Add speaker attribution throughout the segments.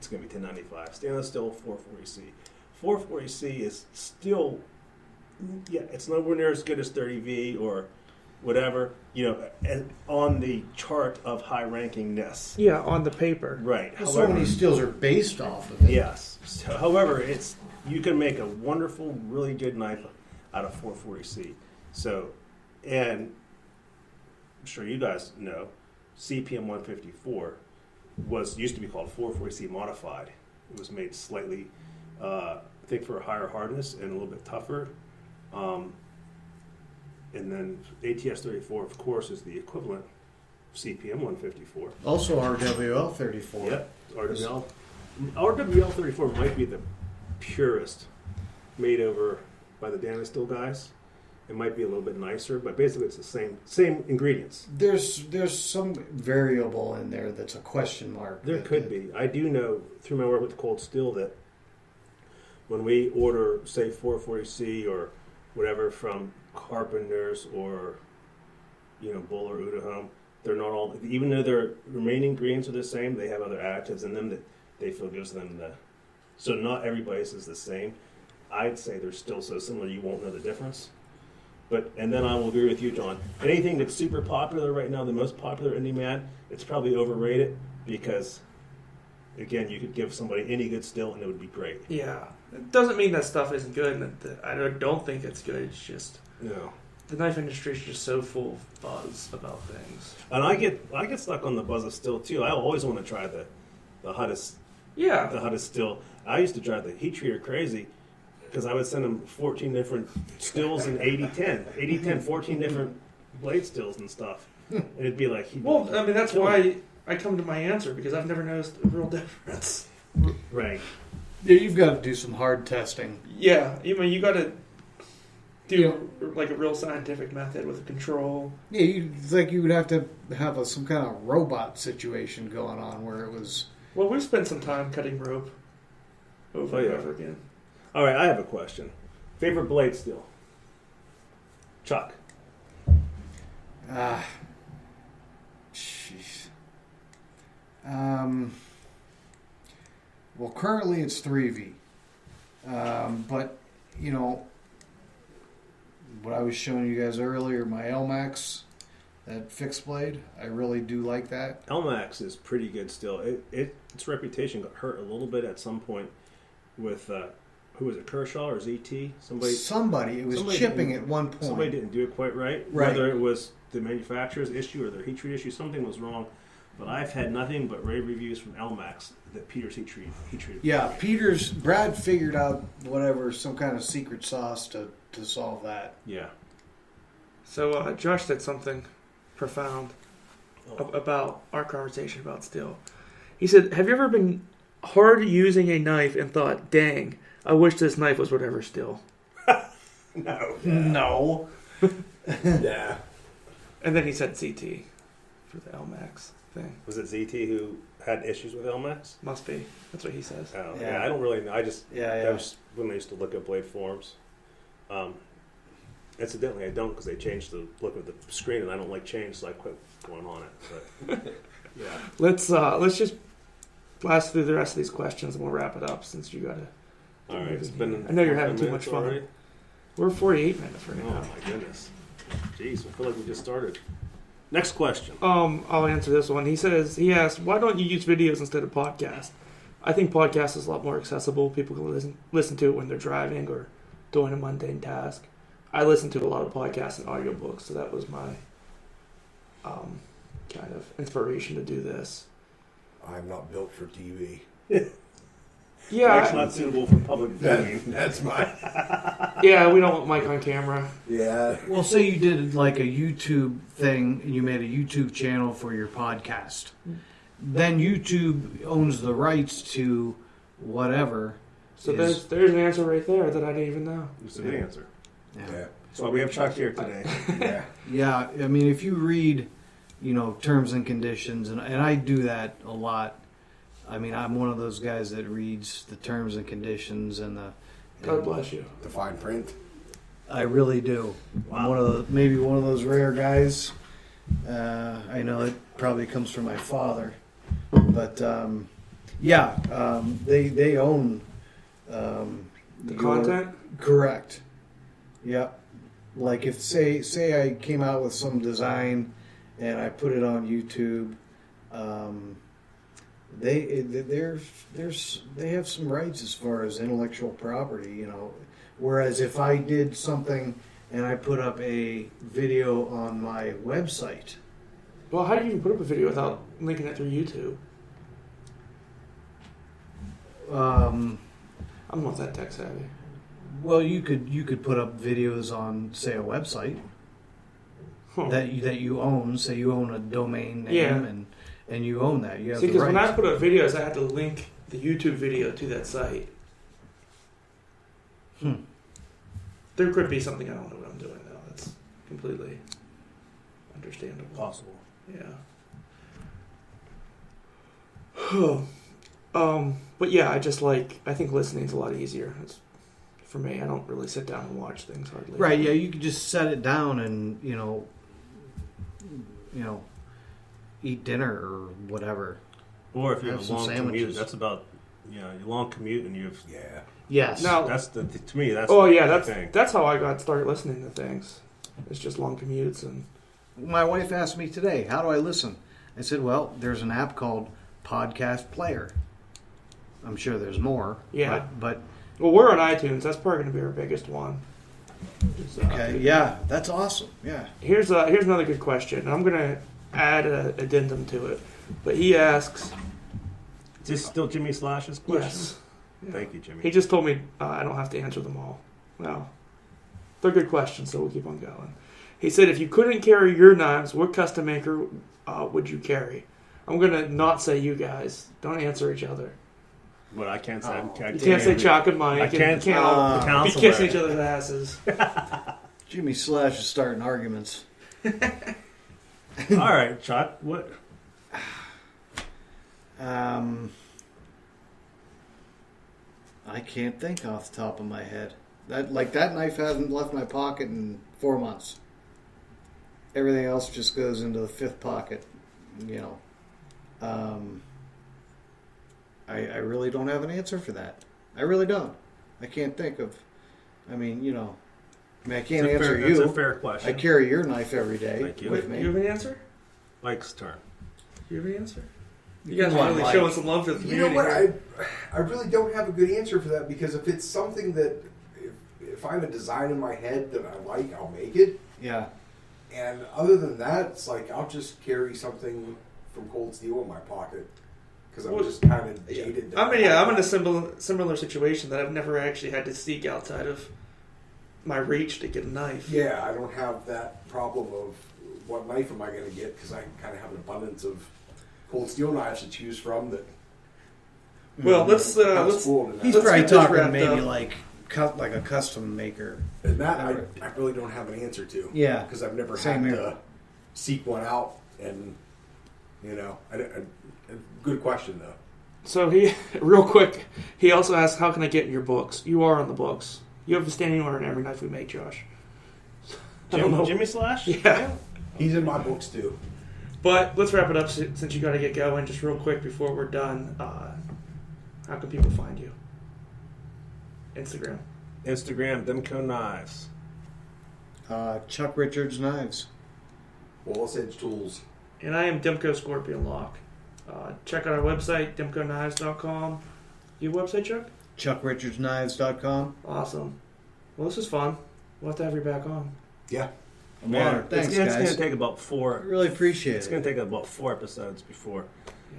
Speaker 1: it's going to be 1095. Stainless steel 440C. 440C is still, it's nowhere near as good as 30V or whatever, on the chart of high rankingness.
Speaker 2: Yeah, on the paper.
Speaker 1: Right.
Speaker 3: Well, so many steels are based off of it.
Speaker 1: Yes. So, however, you can make a wonderful, really good knife out of 440C. So, and I'm sure you guys know, CPM 154 used to be called 440C modified. It was made slightly, I think, for a higher hardness and a little bit tougher. And then ATS 34, of course, is the equivalent of CPM 154.
Speaker 3: Also RWL 34.
Speaker 1: Yep, RWL 34 might be the purest made over by the Damastil guys. It might be a little bit nicer, but basically it's the same ingredients.
Speaker 3: There's some variable in there that's a question mark.
Speaker 1: There could be. I do know through my work with Cold Steel that when we order, say, 440C or whatever from Carpenters or Bull or Udahome, they're not all, even though their remaining ingredients are the same, they have other additives in them that they feel gives them so not everybody's is the same. I'd say they're still so similar you won't know the difference. And then I will agree with you, John. Anything that's super popular right now, the most popular indie man, it's probably overrated because, again, you could give somebody any good steel and it would be great.
Speaker 2: Yeah. It doesn't mean that stuff isn't good. And I don't think it's good. It's just the knife industry is just so full of buzz about things.
Speaker 1: And I get stuck on the buzz of steel too. I always want to try the hottest steel. I used to drive the heat treater crazy because I would send them 14 different stills in 80-10, 14 different blade stills and stuff. And it'd be like,
Speaker 2: that's why I come to my answer, because I've never noticed a real difference.
Speaker 1: Right.
Speaker 3: Yeah, you've got to do some hard testing.
Speaker 2: Yeah, you got to do like a real scientific method with a control.
Speaker 3: Yeah, you would have to have some kind of robot situation going on where it was.
Speaker 2: Well, we've spent some time cutting rope over and over again.
Speaker 1: All right, I have a question. Favorite blade steel? Chuck.
Speaker 3: Jeez. Well, currently it's 3V. But, what I was showing you guys earlier, my LMAX, that fixed blade, I really do like that.
Speaker 1: LMAX is pretty good still. Its reputation got hurt a little bit at some point with, who was it, Kershaw or ZT?
Speaker 3: Somebody. It was chipping at one point.
Speaker 1: Somebody didn't do it quite right. Whether it was the manufacturer's issue or their heat treat issue, something was wrong. But I've had nothing but rave reviews from LMAX that Peter's heat treated.
Speaker 3: Yeah, Brad figured out some kind of secret sauce to solve that.
Speaker 1: Yeah.
Speaker 2: So Josh said something profound about our conversation about steel. He said, have you ever been hard using a knife and thought, dang, I wish this knife was whatever steel?
Speaker 3: No.
Speaker 1: Yeah.
Speaker 2: And then he said CT for the LMAX thing.
Speaker 1: Was it ZT who had issues with LMAX?
Speaker 2: Must be. That's what he says.
Speaker 1: Oh, yeah, I don't really know. That was when I used to look at blade forms. Incidentally, I don't, because they changed the look of the screen, and I don't like change, so I quit going on it. But yeah,
Speaker 2: let's just blast through the rest of these questions, and we'll wrap it up since you got to.
Speaker 1: All right, it's been.
Speaker 2: I know you're having too much fun.
Speaker 1: Already.
Speaker 2: We're 48 minutes right now.
Speaker 1: Oh my goodness, jeez, I feel like we just started. Next question.
Speaker 2: I'll answer this one. He asked, why don't you use videos instead of podcasts? I think podcast is a lot more accessible. People can listen to it when they're driving or doing a mundane task. I listen to a lot of podcasts and audiobooks, so that was my kind of inspiration to do this.
Speaker 4: I'm not built for TV.
Speaker 2: Yeah,
Speaker 1: it's not suitable for public viewing.
Speaker 4: That's mine.
Speaker 2: Yeah, we don't want Mike on camera.
Speaker 4: Yeah.
Speaker 3: Well, say you did like a YouTube thing, and you made a YouTube channel for your podcast. Then YouTube owns the rights to whatever.
Speaker 2: So there's an answer right there that I didn't even know.
Speaker 1: It's a good answer.
Speaker 4: Yeah.
Speaker 1: That's why we have Chuck here today.
Speaker 4: Yeah.
Speaker 3: Yeah, I mean, if you read, terms and conditions, and I do that a lot. I mean, I'm one of those guys that reads the terms and conditions and the.
Speaker 2: God bless you.
Speaker 4: The fine print.
Speaker 3: I really do. I'm one of those rare guys. I know it probably comes from my father, but Yeah, they own
Speaker 2: The
Speaker 3: your-
Speaker 2: content.
Speaker 3: Correct. Yep. Like if say I came out with some design and I put it on YouTube, they have some rights as far as intellectual property, you know. Whereas if I did something and I put up a video on my website,
Speaker 2: Well, how do you even put up a video without linking it through YouTube? I'm not that tech savvy.
Speaker 3: well, you could put up videos on say a website
Speaker 2: Huh.
Speaker 3: that you own. Say you own a domain name
Speaker 2: Yeah.
Speaker 3: and you own that. You have
Speaker 2: See,
Speaker 3: the
Speaker 2: because when I
Speaker 3: rights.
Speaker 2: put up videos, I had to link the YouTube video to that site. There could be something I don't know what I'm doing though. That's completely understandable.
Speaker 1: Possible.
Speaker 2: Yeah. But yeah, I think listening's a lot easier. For me, I don't really sit down and watch things hardly.
Speaker 3: Right, yeah, you could just set it down and, you know, eat dinner or whatever.
Speaker 1: Or if you
Speaker 3: Have
Speaker 1: have a
Speaker 3: some
Speaker 1: long
Speaker 3: sandwiches.
Speaker 1: commute, that's about your long commute, and you've
Speaker 4: Yeah.
Speaker 3: Yes.
Speaker 2: Now,
Speaker 1: that's to me that's
Speaker 2: oh
Speaker 1: the
Speaker 2: yeah,
Speaker 1: thing.
Speaker 2: that's how I got started listening to things. It's just long commutes and
Speaker 3: My wife asked me today, how do I listen? I said, well, there's an app called Podcast Player. I'm sure there's more.
Speaker 2: Yeah.
Speaker 3: But
Speaker 2: well, we're on iTunes. That's probably going to be our biggest one.
Speaker 3: okay, yeah, that's awesome. Yeah.
Speaker 2: Here's another good question. And I'm going to add an addendum to it. But he asks,
Speaker 1: Is this still Jimmy Slash's question?
Speaker 2: yes.
Speaker 1: Thank you, Jimmy.
Speaker 2: He just told me I don't have to answer them all. Well, they're good questions, so we'll keep on going. He said, if you couldn't carry your knives, what custom maker would you carry? I'm going to not say you guys. Don't answer each other.
Speaker 1: But I can't say.
Speaker 2: You can't say Chuck and Mike.
Speaker 1: I can't.
Speaker 2: You all be
Speaker 1: Counselor.
Speaker 2: kissing each other's asses.
Speaker 3: Jimmy Slash is starting arguments.
Speaker 1: All right, Chuck. What?
Speaker 3: I can't think off the top of my head. That knife hasn't left my pocket in 4 months. Everything else just goes into the fifth pocket. You know. I really don't have an answer for that. I really don't. I can't think of. I mean, I can't answer you.
Speaker 1: That's a fair question.
Speaker 3: I carry your knife every day
Speaker 1: Thank you.
Speaker 3: with me.
Speaker 2: You have an answer?
Speaker 1: Mike's turn.
Speaker 2: You have an answer? You guys
Speaker 3: Come
Speaker 2: are
Speaker 3: on,
Speaker 2: really
Speaker 3: Mike.
Speaker 2: showing some love to the
Speaker 5: You know
Speaker 2: community.
Speaker 5: what? I really don't have a good answer for that because if it's something that if I have a design in my head that I like, I'll make it.
Speaker 3: Yeah.
Speaker 5: And other than that, it's like I'll just carry something from Cold Steel in my pocket because I'm
Speaker 2: Well,
Speaker 5: just kind of jaded.
Speaker 2: I'm in a similar situation that I've never actually had to seek outside of my reach to get a knife.
Speaker 5: Yeah, I don't have that problem of what knife am I going to get because I kind of have an abundance of Cold Steel knives to choose from. That
Speaker 2: Well, let's
Speaker 5: spoiled in that.
Speaker 3: He's
Speaker 2: Let's
Speaker 3: probably
Speaker 2: get this
Speaker 3: talking
Speaker 2: wrapped
Speaker 3: maybe
Speaker 2: up.
Speaker 3: like a custom maker.
Speaker 5: And that I really don't have an answer to.
Speaker 3: Yeah.
Speaker 5: Because I've never
Speaker 3: Same
Speaker 5: had
Speaker 3: here.
Speaker 5: to seek one out, and good question though.
Speaker 2: So he, real quick, he also asked, how can I get in your books? You are on the books. You have a standing order in every knife we make, Josh. I don't know.
Speaker 1: Jimmy Slash?
Speaker 2: Yeah.
Speaker 5: He's in my books too.
Speaker 2: But let's wrap it up since you got to get going. Just real quick before we're done, how can people find you? Instagram.
Speaker 1: Instagram, Demco Knives.
Speaker 3: Chuck Richards knives.
Speaker 5: Wallace Edge Tools.
Speaker 2: And I am Demco Scorpion Lock. Check out our website, demcoknives.com. Your website, Chuck?
Speaker 3: ChuckRichardsKnives.com.
Speaker 2: Awesome. Well, this is fun. We'll have to have you back on.
Speaker 5: Yeah.
Speaker 3: I'm honored. Thanks,
Speaker 1: it's going
Speaker 3: guys.
Speaker 1: to take about
Speaker 3: I
Speaker 1: 4.
Speaker 3: really appreciate
Speaker 1: It's
Speaker 3: it.
Speaker 1: going to take about 4 episodes before.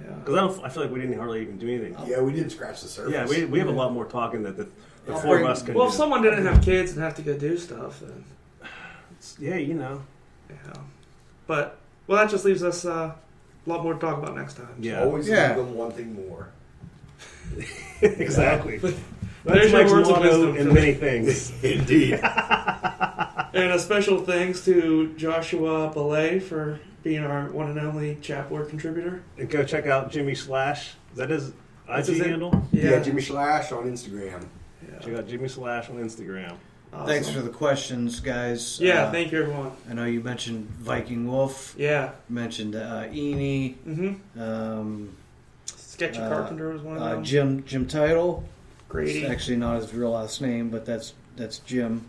Speaker 2: Yeah.
Speaker 1: Because I feel like we didn't hardly even do anything.
Speaker 5: Yeah, we didn't scratch the surface.
Speaker 1: Yeah, we have a lot more talking that the
Speaker 3: I'll
Speaker 1: 4 of
Speaker 3: bring-
Speaker 1: us can
Speaker 2: Well,
Speaker 1: do.
Speaker 2: if someone didn't have kids and have to go do stuff, then
Speaker 1: Yeah,
Speaker 2: yeah. But well, that just leaves us a lot more to talk about next time.
Speaker 1: Yeah.
Speaker 5: Always
Speaker 3: Yeah.
Speaker 5: leave them wanting more.
Speaker 1: Exactly.
Speaker 2: There's
Speaker 1: That's
Speaker 2: your
Speaker 1: Mike's
Speaker 2: words of
Speaker 1: motto
Speaker 2: wisdom.
Speaker 1: in many things.
Speaker 5: Indeed.
Speaker 2: And a special thanks to Joshua Belay for being our one and only Chapboard contributor.
Speaker 1: And go check out Jimmy Slash. Is that his
Speaker 2: That's
Speaker 1: IG
Speaker 2: his
Speaker 1: handle?
Speaker 5: Yeah, Jimmy Slash on Instagram.
Speaker 2: Yeah.
Speaker 1: Check out Jimmy Slash on Instagram.
Speaker 2: Awesome.
Speaker 3: Thanks for the questions, guys.
Speaker 2: Yeah, thank you, everyone.
Speaker 3: I know you mentioned Viking Wolf,
Speaker 2: Yeah.
Speaker 3: mentioned Eni,
Speaker 2: Mm-hmm. Sketchy Carpenter was one of them.
Speaker 3: Jim Title.
Speaker 2: Grady.
Speaker 3: It's actually not his real last name, but that's Jim.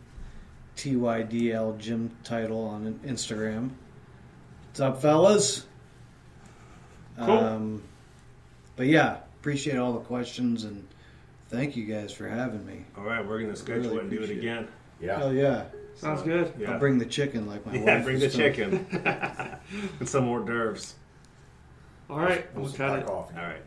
Speaker 3: TYDL Jim Title on Instagram. What's up, fellas?
Speaker 2: Cool.
Speaker 3: But yeah, appreciate all the questions and thank you guys for having me.
Speaker 1: All right, we're gonna schedule
Speaker 3: Really
Speaker 1: it and do it
Speaker 3: appreciate it.
Speaker 1: again.
Speaker 5: Yeah.
Speaker 3: Hell yeah.
Speaker 2: Sounds good.
Speaker 1: Yeah,
Speaker 3: I'll bring the chicken like my wife.
Speaker 1: yeah, bring the
Speaker 3: was telling-
Speaker 1: chicken and some hors d'oeuvres.
Speaker 2: All right,
Speaker 5: We'll
Speaker 2: we'll cut it.
Speaker 5: coffee.
Speaker 1: All right.